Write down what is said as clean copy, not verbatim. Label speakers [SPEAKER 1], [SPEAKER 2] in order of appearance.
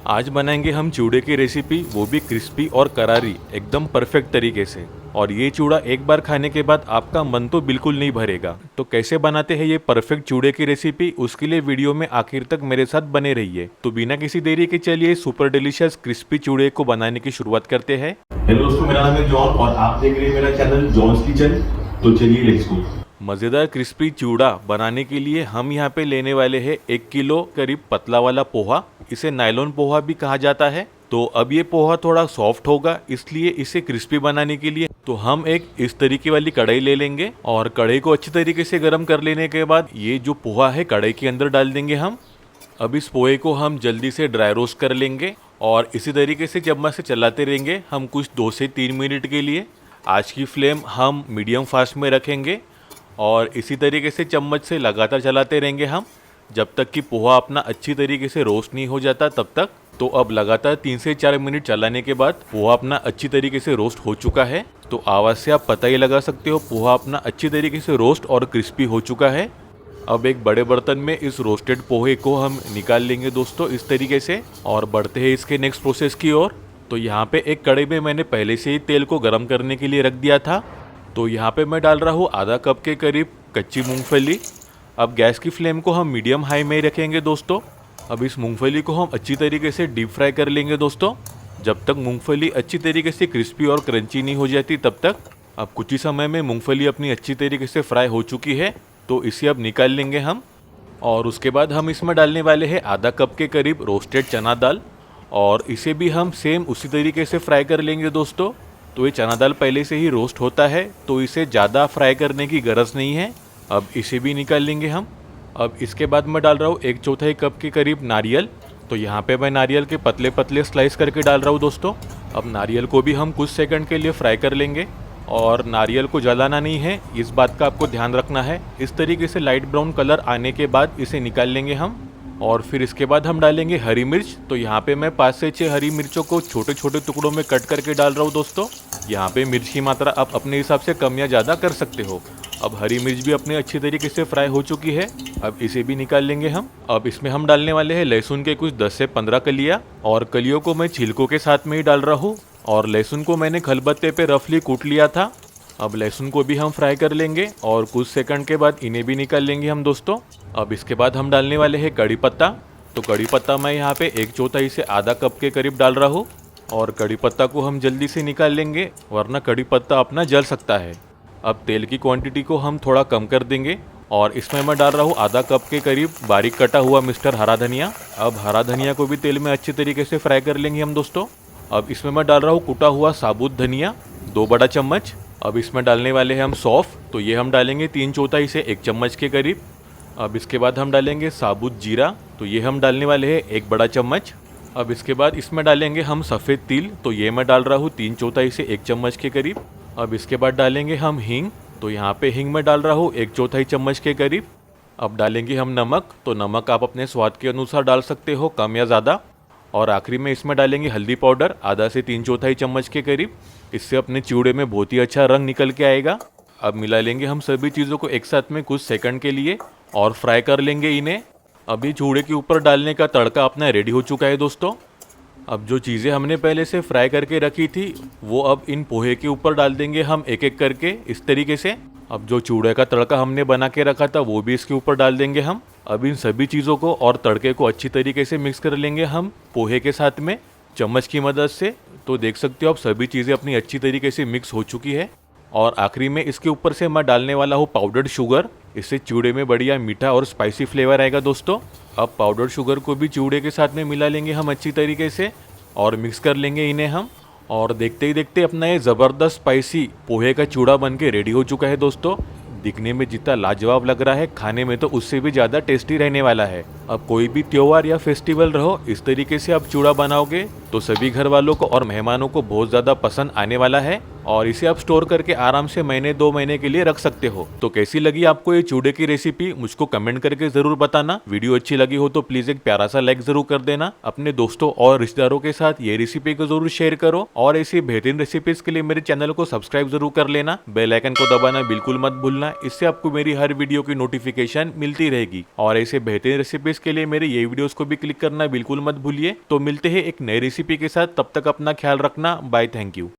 [SPEAKER 1] आज बनाएंगे हम चूड़े की रेसिपी, वो भी क्रिस्पी और करारी, एकदम परफेक्ट तरीके से। और ये चूड़ा एक बार खाने के बाद आपका मन तो बिल्कुल नहीं भरेगा। तो कैसे बनाते हैं ये परफेक्ट चूड़े की रेसिपी, उसके लिए वीडियो में आखिर तक मेरे साथ बने रहिए। तो बिना किसी देरी के चलिए सुपर डिलीशियस क्रिस्पी चूड़े को बनाने की शुरुआत करते हैं।
[SPEAKER 2] हेलो दोस्तों, मेरा नाम है जॉन और आप देख रहे हैं मेरा चैनल जॉन्स किचन। तो चलिए लेट्स गो।
[SPEAKER 1] मज़ेदार क्रिस्पी चूड़ा बनाने के लिए हम यहाँ पे लेने वाले हैं 1 किलो करीब पतला वाला पोहा। इसे नायलॉन पोहा भी कहा जाता है। तो अब ये पोहा थोड़ा सॉफ्ट होगा, इसलिए इसे क्रिस्पी बनाने के लिए तो हम एक इस तरीके वाली कढ़ाई ले लेंगे और कढ़ाई को अच्छी तरीके से गर्म कर लेने के बाद ये जो पोहा है कढ़ाई के अंदर डाल देंगे हम। अब इस पोहे को हम जल्दी से ड्राई रोस्ट कर लेंगे और इसी तरीके से चम्मच से चलाते रहेंगे हम कुछ 2 से 3 मिनट के लिए। आज की फ्लेम हम मीडियम फास्ट में रखेंगे और इसी तरीके से चम्मच से लगातार चलाते रहेंगे हम जब तक कि पोहा अपना अच्छी तरीके से रोस्ट नहीं हो जाता तब तक। तो अब लगातार 3 से 4 मिनट चलाने के बाद पोहा अपना अच्छी तरीके से रोस्ट हो चुका है। तो आवाज़ से आप पता ही लगा सकते हो पोहा अपना अच्छी तरीके से रोस्ट और क्रिस्पी हो चुका है। अब एक बड़े बर्तन में इस रोस्टेड पोहे को हम निकाल लेंगे दोस्तों इस तरीके से, और बढ़ते हैं इसके नेक्स्ट प्रोसेस की ओर। तो यहाँ पे एक कढ़ाई में मैंने पहले से ही तेल को गर्म करने के लिए रख दिया था। तो यहाँ पे मैं डाल रहा हूँ आधा कप के करीब कच्ची मूंगफली। अब गैस की फ्लेम को हम मीडियम हाई में ही रखेंगे दोस्तों। अब इस मूंगफली को हम अच्छी तरीके से डीप फ्राई कर लेंगे दोस्तों, जब तक मूंगफली अच्छी तरीके से क्रिस्पी और क्रंची नहीं हो जाती तब तक। अब कुछ ही समय में मूंगफली अपनी अच्छी तरीके से फ्राई हो चुकी है, तो इसे अब निकाल लेंगे हम। और उसके बाद हम इसमें डालने वाले हैं आधा कप के करीब रोस्टेड चना दाल, और इसे भी हम सेम उसी तरीके से फ्राई कर लेंगे दोस्तों। तो ये चना दाल पहले से ही रोस्ट होता है, तो इसे ज़्यादा फ्राई करने की ज़रूरत नहीं है। अब इसे भी निकाल लेंगे हम। अब इसके बाद मैं डाल रहा हूँ 1/4 कप के करीब नारियल। तो यहाँ पे मैं नारियल के पतले पतले स्लाइस करके डाल रहा हूँ दोस्तों। अब नारियल को भी हम कुछ सेकंड के लिए फ्राई कर लेंगे और नारियल को जलाना नहीं है, इस बात का आपको ध्यान रखना है। इस तरीके से लाइट ब्राउन कलर आने के बाद इसे निकाल लेंगे हम। और फिर इसके बाद हम डालेंगे हरी मिर्च। तो यहाँ पे मैं 5 से 6 हरी मिर्चों को छोटे छोटे टुकड़ों में कट करके डाल रहा हूँ दोस्तों। यहाँ पे मिर्च की मात्रा आप अपने हिसाब से कम या ज़्यादा कर सकते हो। अब हरी मिर्च भी अपने अच्छी तरीके से फ्राई हो चुकी है, अब इसे भी निकाल लेंगे हम। अब इसमें हम डालने वाले हैं लहसुन के कुछ 10 से 15 कलियाँ, और कलियों को मैं छिलकों के साथ में ही डाल रहा हूँ। और लहसुन को मैंने खलबत्ते पे रफली कूट लिया था। अब लहसुन को भी हम फ्राई कर लेंगे और कुछ सेकंड के बाद इन्हें भी निकाल लेंगे हम दोस्तों। अब इसके बाद हम डालने वाले हैं कड़ी पत्ता। तो कड़ी पत्ता मैं यहाँ पे 1/4 से आधा कप के करीब डाल रहा हूँ, और कड़ी पत्ता को हम जल्दी से निकाल लेंगे वरना कड़ी पत्ता अपना जल सकता है। अब तेल की क्वांटिटी को हम थोड़ा कम कर देंगे और इसमें मैं डाल रहा हूँ आधा कप के करीब बारीक कटा हुआ मिस्टर हरा धनिया। अब हरा धनिया को भी तेल में अच्छी तरीके से फ्राई कर लेंगे हम दोस्तों। अब इसमें मैं डाल रहा हूँ कुटा हुआ साबुत धनिया 2 बड़ा चम्मच। अब इसमें डालने वाले हैं हम सौंफ। तो ये हम डालेंगे 3/4 से 1 चम्मच के करीब। अब इसके बाद हम डालेंगे साबुत जीरा। तो ये हम डालने वाले हैं 1 बड़ा चम्मच। अब इसके बाद इसमें डालेंगे हम सफ़ेद तिल। तो ये मैं डाल रहा हूँ 3/4 से 1 चम्मच के करीब। अब इसके बाद डालेंगे हम हींग। तो यहाँ पे हींग मैं डाल रहा हूँ 1/4 चम्मच के करीब। अब डालेंगे हम नमक। तो नमक आप अपने स्वाद के अनुसार डाल सकते हो, कम या ज़्यादा। और आखिरी में इसमें डालेंगे हल्दी पाउडर आधा से 3/4 चम्मच के करीब। इससे अपने चिवड़े में बहुत ही अच्छा रंग निकल के आएगा। अब मिला लेंगे हम सभी चीज़ों को एक साथ में कुछ सेकंड के लिए और फ्राई कर लेंगे इन्हें। अभी चिवड़े के ऊपर डालने का तड़का अपना रेडी हो चुका है दोस्तों। अब जो चीज़ें हमने पहले से फ्राई करके रखी थी वो अब इन पोहे के ऊपर डाल देंगे हम एक एक करके इस तरीके से। अब जो चूड़े का तड़का हमने बना के रखा था वो भी इसके ऊपर डाल देंगे हम। अब इन सभी चीज़ों को और तड़के को अच्छी तरीके से मिक्स कर लेंगे हम पोहे के साथ में चम्मच की मदद से। तो देख सकते हो अब सभी चीज़ें अपनी अच्छी तरीके से मिक्स हो चुकी है। और आखिरी में इसके ऊपर से मैं डालने वाला हूँ पाउडर्ड शुगर। इससे चूड़े में बढ़िया मीठा और स्पाइसी फ्लेवर आएगा दोस्तों। अब पाउडर शुगर को भी चूड़े के साथ में मिला लेंगे हम अच्छी तरीके से और मिक्स कर लेंगे इन्हें हम। और देखते ही देखते अपना ये ज़बरदस्त स्पाइसी पोहे का चूड़ा बन के रेडी हो चुका है दोस्तों। दिखने में जितना लाजवाब लग रहा है, खाने में तो उससे भी ज़्यादा टेस्टी रहने वाला है। अब कोई भी त्योहार या फेस्टिवल रहो, इस तरीके से आप चूड़ा बनाओगे तो सभी घर वालों को और मेहमानों को बहुत ज़्यादा पसंद आने वाला है। और इसे आप स्टोर करके आराम से महीने 2 महीने के लिए रख सकते हो। तो कैसी लगी आपको ये चूड़े की रेसिपी, मुझको कमेंट करके जरूर बताना। वीडियो अच्छी लगी हो तो प्लीज एक प्यारा सा लाइक जरूर कर देना। अपने दोस्तों और रिश्तेदारों के साथ ये रेसिपी को जरूर शेयर करो और ऐसी बेहतरीन रेसिपीज के लिए मेरे चैनल को सब्सक्राइब जरूर कर लेना। बेल आइकन को दबाना बिल्कुल मत भूलना, इससे आपको मेरी हर वीडियो की नोटिफिकेशन मिलती रहेगी। और ऐसे बेहतरीन रेसिपीज डेटाबेस के लिए मेरे ये वीडियोस को भी क्लिक करना बिल्कुल मत भूलिए। तो मिलते हैं एक नई रेसिपी के साथ, तब तक अपना ख्याल रखना। Bye, thank you.